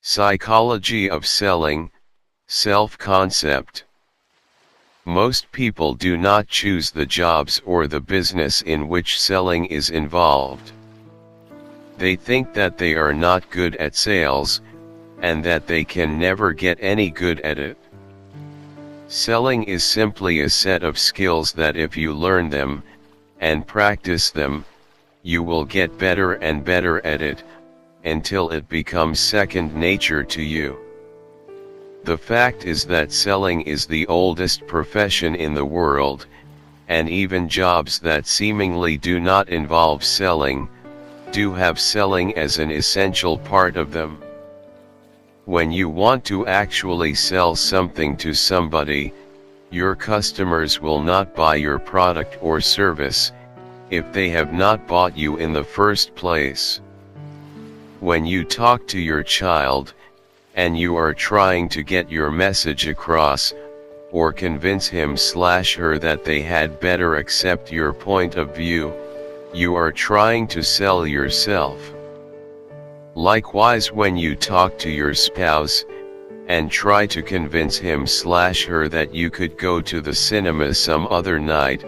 Psychology of selling, self-concept. Most people do not choose the jobs or the business in which selling is involved. They think that they are not good at sales, and that they can never get any good at it. Selling is simply a set of skills that if you learn them, and practice them, you will get better and better at it, until it becomes second nature to you. The fact is that selling is the oldest profession in the world, and even jobs that seemingly do not involve selling, do have selling as an essential part of them. When you want to actually sell something to somebody, your customers will not buy your product or service, if they have not bought you in the first place. When you talk to your child, and you are trying to get your message across, or convince him/her that they had better accept your point of view, you are trying to sell yourself. Likewise, when you talk to your spouse, and try to convince him/her that you could go to the cinema some other night,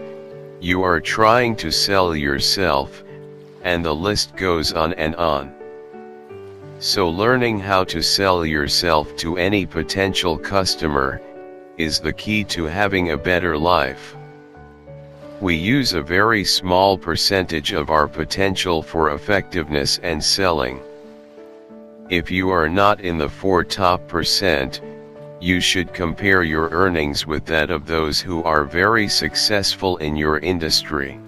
you are trying to sell yourself, and the list goes on and on. So learning how to sell yourself to any potential customer, is the key to having a better life. We use a very small percentage of our potential for effectiveness and selling. If you are not in the 4 top percent, you should compare your earnings with that of those who are very successful in your industry.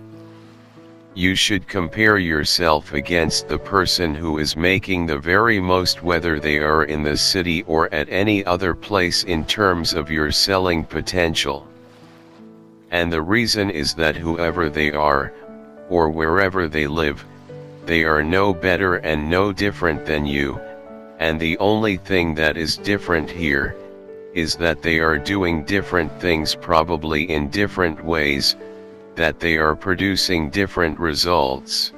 You should compare yourself against the person who is making the very most, whether they are in the city or at any other place, in terms of your selling potential. And the reason is that whoever they are, or wherever they live, they are no better and no different than you, and the only thing that is different here, is that they are doing different things, probably in different ways, that they are producing different results.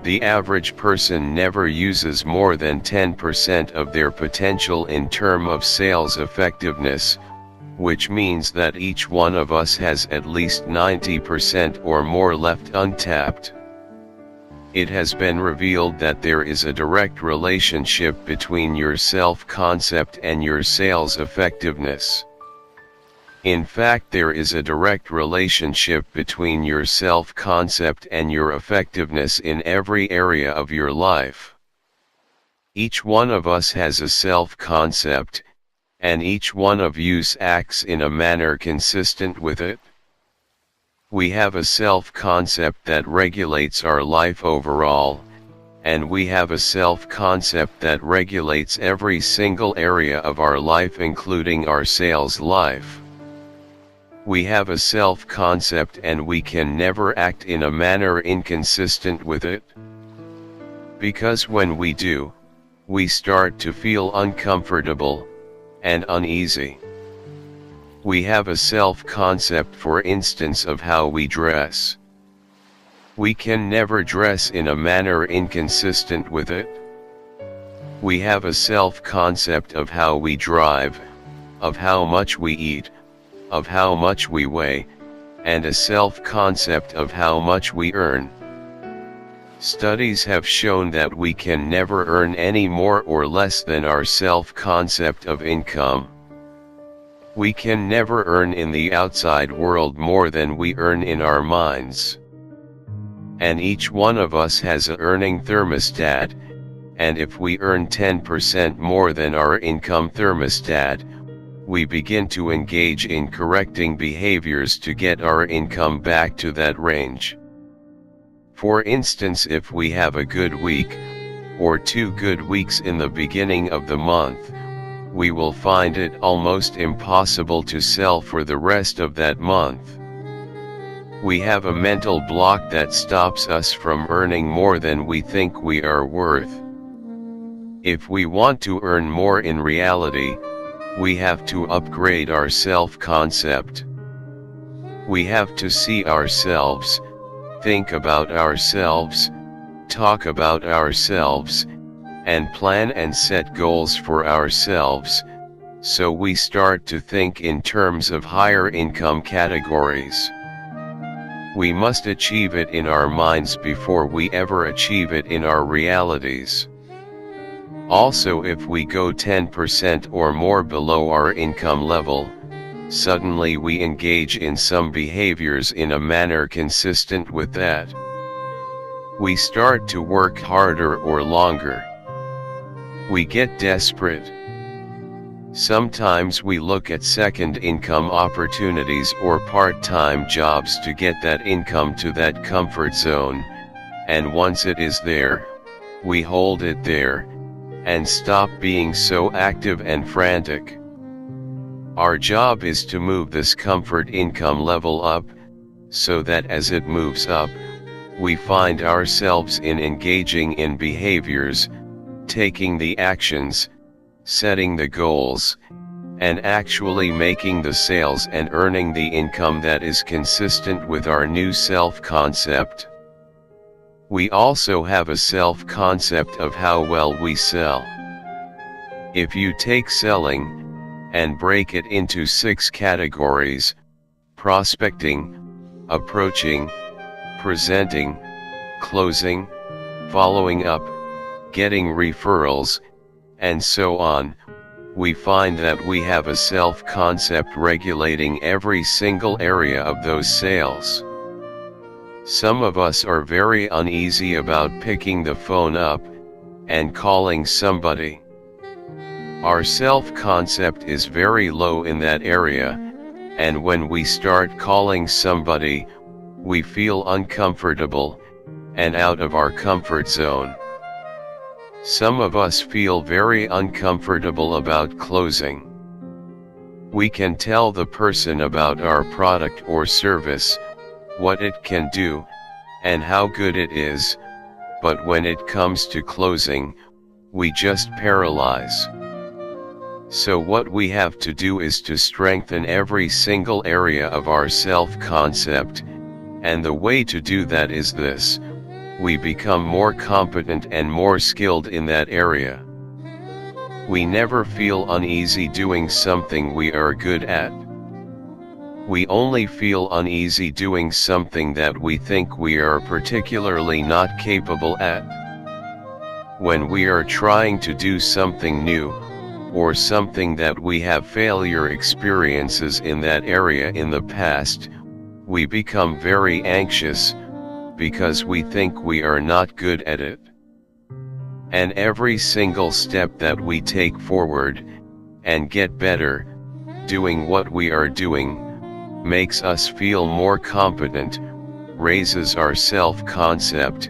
The average person never uses more than 10% of their potential in terms of sales effectiveness, which means that each one of us has at least 90% or more left untapped. It has been revealed that there is a direct relationship between your self-concept and your sales effectiveness. In fact, there is a direct relationship between your self-concept and your effectiveness in every area of your life. Each one of us has a self-concept, and each one of you acts in a manner consistent with it. We have a self-concept that regulates our life overall, and we have a self-concept that regulates every single area of our life, including our sales life. We have a self-concept and we can never act in a manner inconsistent with it. Because when we do, we start to feel uncomfortable and uneasy. We have a self-concept, for instance, of how we dress. We can never dress in a manner inconsistent with it. We have a self-concept of how we drive, of how much we eat, of how much we weigh, and a self-concept of how much we earn. Studies have shown that we can never earn any more or less than our self-concept of income. We can never earn in the outside world more than we earn in our minds. And each one of us has an earning thermostat, and if we earn 10% more than our income thermostat, we begin to engage in correcting behaviors to get our income back to that range. For instance, if we have a good week, or 2 good weeks in the beginning of the month, we will find it almost impossible to sell for the rest of that month. We have a mental block that stops us from earning more than we think we are worth. If we want to earn more in reality, we have to upgrade our self-concept. We have to see ourselves, think about ourselves, talk about ourselves, and plan and set goals for ourselves, so we start to think in terms of higher income categories. We must achieve it in our minds before we ever achieve it in our realities. Also, if we go 10% or more below our income level, suddenly we engage in some behaviors in a manner consistent with that. We start to work harder or longer. We get desperate. Sometimes we look at second income opportunities or part-time jobs to get that income to that comfort zone, and once it is there, we hold it there, and stop being so active and frantic. Our job is to move this comfort income level up, so that as it moves up, we find ourselves in engaging in behaviors, taking the actions, setting the goals, and actually making the sales and earning the income that is consistent with our new self-concept. We also have a self-concept of how well we sell. If you take selling and break it into 6 categories: prospecting, approaching, presenting, closing, following up, getting referrals, and so on, we find that we have a self-concept regulating every single area of those sales. Some of us are very uneasy about picking the phone up and calling somebody. Our self-concept is very low in that area, and when we start calling somebody, we feel uncomfortable and out of our comfort zone. Some of us feel very uncomfortable about closing. We can tell the person about our product or service, what it can do, and how good it is, but when it comes to closing, we just paralyze. So what we have to do is to strengthen every single area of our self-concept, and the way to do that is this: we become more competent and more skilled in that area. We never feel uneasy doing something we are good at. We only feel uneasy doing something that we think we are particularly not capable at. When we are trying to do something new, or something that we have failure experiences in that area in the past, we become very anxious, because we think we are not good at it. And every single step that we take forward, and get better, doing what we are doing, makes us feel more competent, raises our self-concept,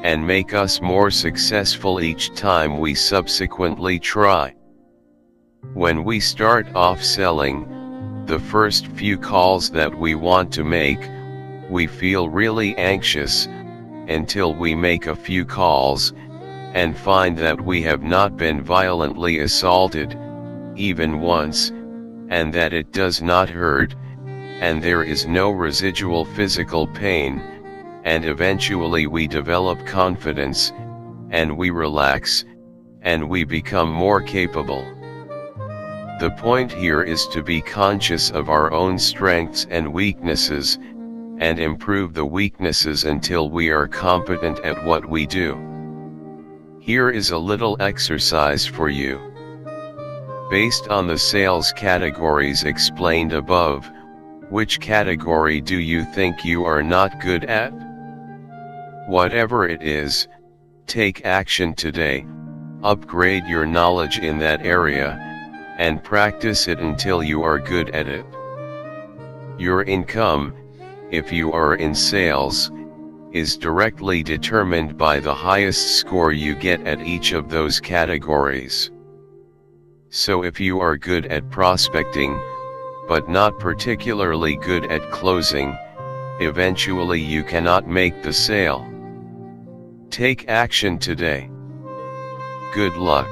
and make us more successful each time we subsequently try. When we start off selling, the first few calls that we want to make, we feel really anxious, until we make a few calls, and find that we have not been violently assaulted, even once, and that it does not hurt, and there is no residual physical pain, and eventually we develop confidence, and we relax, and we become more capable. The point here is to be conscious of our own strengths and weaknesses, and improve the weaknesses until we are competent at what we do. Here is a little exercise for you. Based on the sales categories explained above, which category do you think you are not good at? Whatever it is, take action today, upgrade your knowledge in that area, and practice it until you are good at it. Your income, if you are in sales, is directly determined by the highest score you get at each of those categories. So if you are good at prospecting, but not particularly good at closing, eventually you cannot make the sale. Take action today. Good luck.